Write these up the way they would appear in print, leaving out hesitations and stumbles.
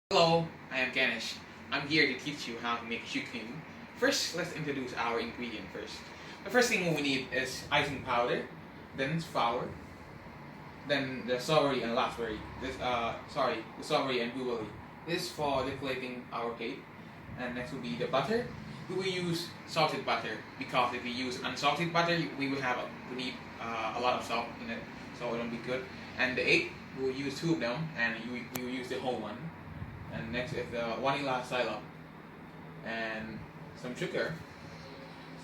Hello, I am Ganesh. I'm here to teach you how to make Choux cream. First, let's introduce our ingredient first. The first thing we need is icing powder, then flour, then the strawberry and raspberry. The strawberry and blueberry. This is for decorating our cake. And next will be the butter. We will use salted butter because if we use unsalted butter, we need a lot of salt in it, so it won't be good. And the egg, we will use two of them, and we will use the whole one. And next is the vanilla syrup, and some sugar,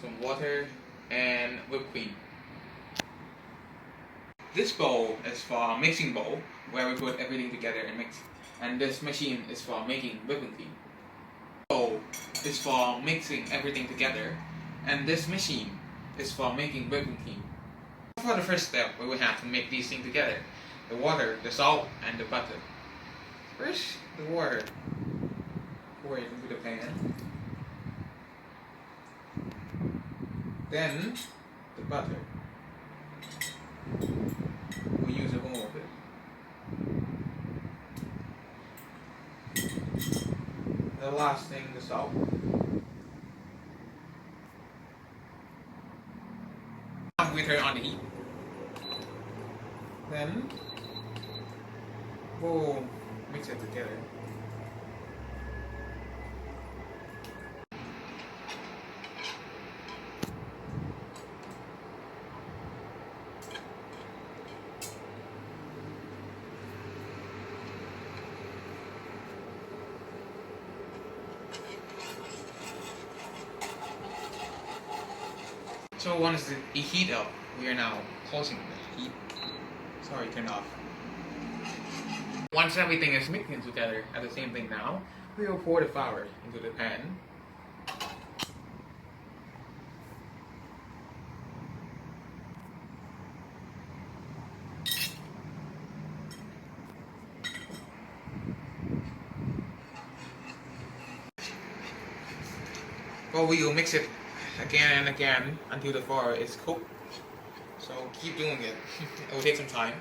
some water, and whipped cream. This bowl is for mixing bowl, where we put everything together and mix. And this machine is for making whipping cream. Bowl is for mixing everything together, and this machine is for making whipping cream. For the first step, we will have to make these things together: the water, the salt, and the butter. First, the water. Pour it into the pan. Then, the butter. We'll use a more of it. The last thing, the salt. Now we turn on the heat. Then, we'll mix it together. So once the heat up, we are now closing the heat. Sorry, turn off. Once everything is mixing together at the same thing now, we will pour the flour into the pan. Well, we will mix it again and again until the flour is cooked. So keep doing it. It will take some time.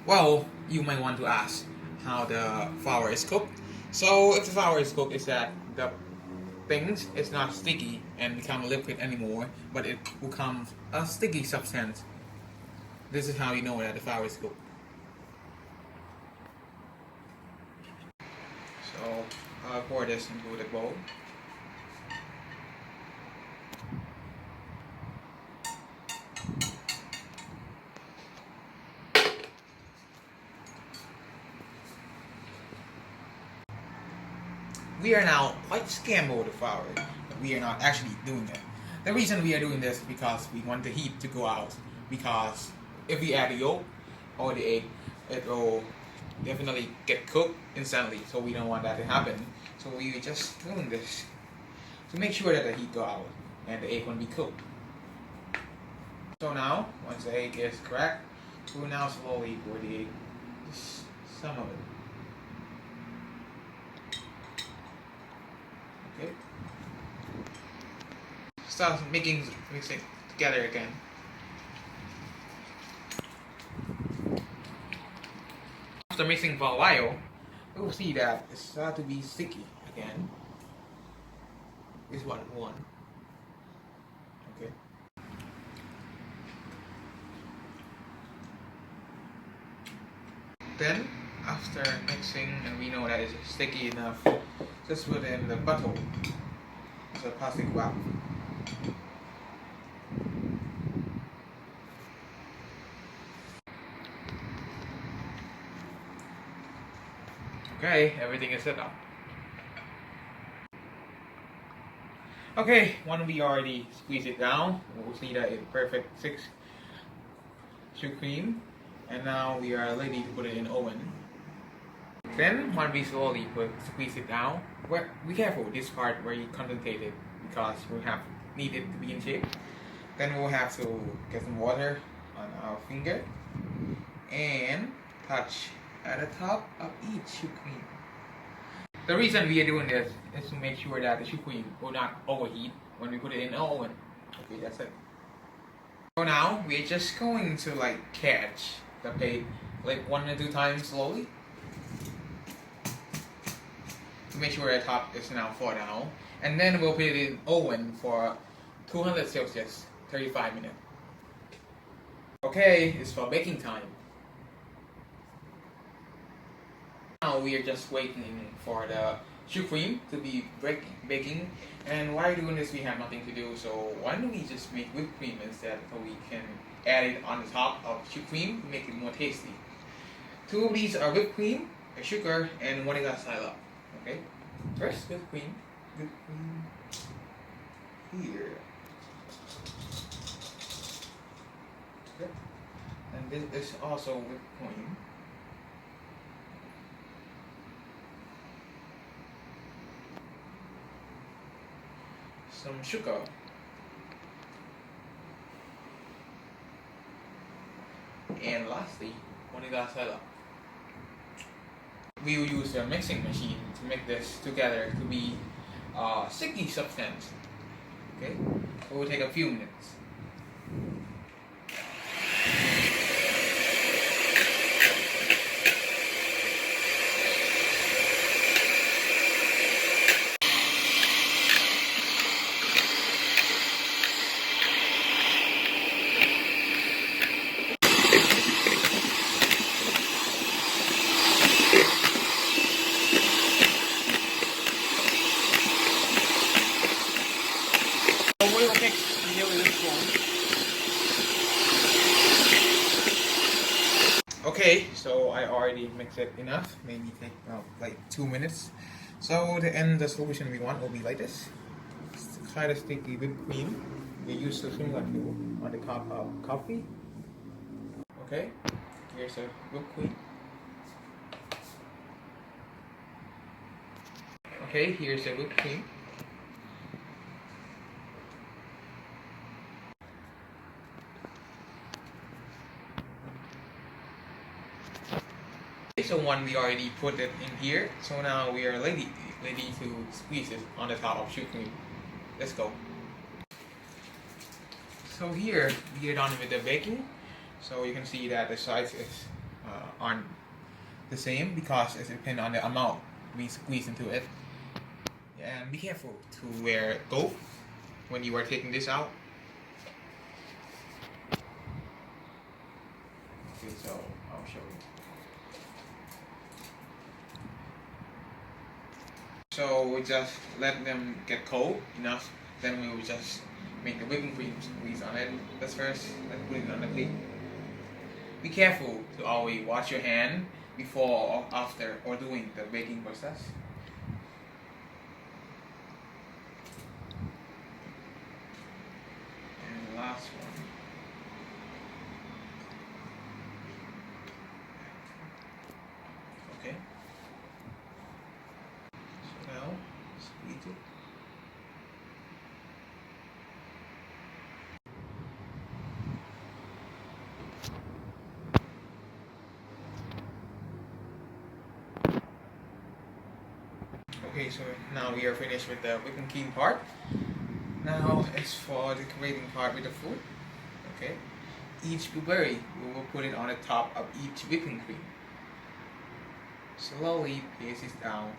Well, you might want to ask how the flour is cooked. So if the flour is cooked, it's that the things is not sticky and become liquid anymore, but it becomes a sticky substance. This is how you know that the flour is cooked. So I'll pour this into the bowl. We are now quite scramble the flour, but we are not actually doing it. The reason we are doing this is because we want the heat to go out, because if we add the yolk or the egg, it will definitely get cooked instantly, so we don't want that to happen. So we are just doing this to make sure that the heat go out and the egg won't be cooked. So now, once the egg is cracked, we will now slowly pour the egg, just some of it. Okay. Start mixing together again. After mixing for a while, we will see that it starts to be sticky again. This one. Okay. Then, after mixing and we know that it's sticky enough, just put in the bottle. It's a plastic wrap. Okay, everything is set up. Okay, when we already squeeze it down, we'll see that it's perfect 6 Choux cream. And now we are ready to put it in the oven. Then, when we slowly squeeze it down, be careful this part where you concentrate it, because we need it to be in shape. Then we'll have to get some water on our finger and touch at the top of each Choux cream. The reason we are doing this is to make sure that the Choux cream will not overheat when we put it in the oven. Okay, that's it. So now we're just going to catch the plate like 1 or 2 times slowly to make sure the top is now fall down. And then we'll put it in oven for 200 Celsius, 35 minutes. Okay, it's for baking time. Now we are just waiting for the choux cream to be baking. And while doing this, we have nothing to do. So why don't we just make whipped cream instead, so we can add it on the top of choux cream to make it more tasty. 2 of these are whipped cream, sugar, and vanilla syrup. Okay, first whipped cream here. Okay. And this is also whipped cream. Some sugar. And lastly, vanilla syrup. We will use a mixing machine to make this together to be sticky substance. Okay, it will take a few minutes. We will mix nearly this one. Okay, so I already mixed it enough. Maybe take like 2 minutes. So the end the solution we want will be like this. Try to stick the whipped cream. We use the similar tool on the top of coffee. Okay, here's a whipped cream. Okay, here's a whipped cream. So one we already put it in here. So now we are ready to squeeze it on the top of choux cream. Let's go. So here we get on with the baking. So you can see that the sides is aren't the same because it depends on the amount we squeeze into it. And be careful to wear gloves when you are taking this out. Okay, so I'll show you. So we just let them get cold enough, then we will just make the whipping cream squeeze on it. Let's first put it on the plate. Be careful to always wash your hand before or after or doing the baking process. And the last one. Okay. So now squeeze it. Okay, so now we are finished with the whipping cream part. Now it's for the decorating part with the food. Okay. Each blueberry, we will put it on the top of each whipping cream. Slowly place it down.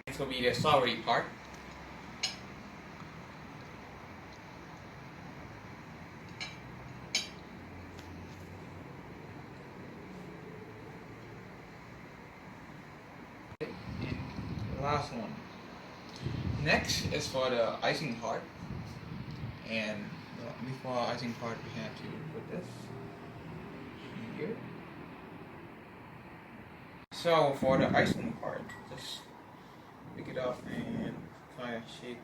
This will be the strawberry part. The last one. Next is for the icing part. And before icing part, we have to put this here. So for the icing part, just pick it up and kind of shake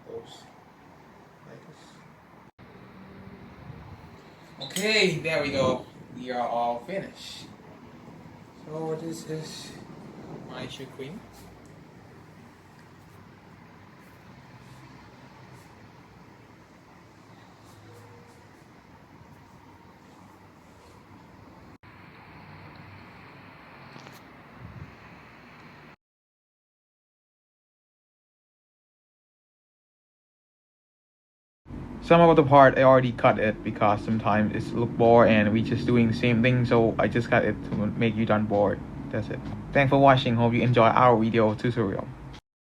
those like this. Okay, there we go. We are all finished. So this is my choux cream. Some of the part I already cut it because sometimes it's look bored and we just doing the same thing, so I just cut it to make you done bored. That's it. Thanks for watching. Hope you enjoy our video tutorial.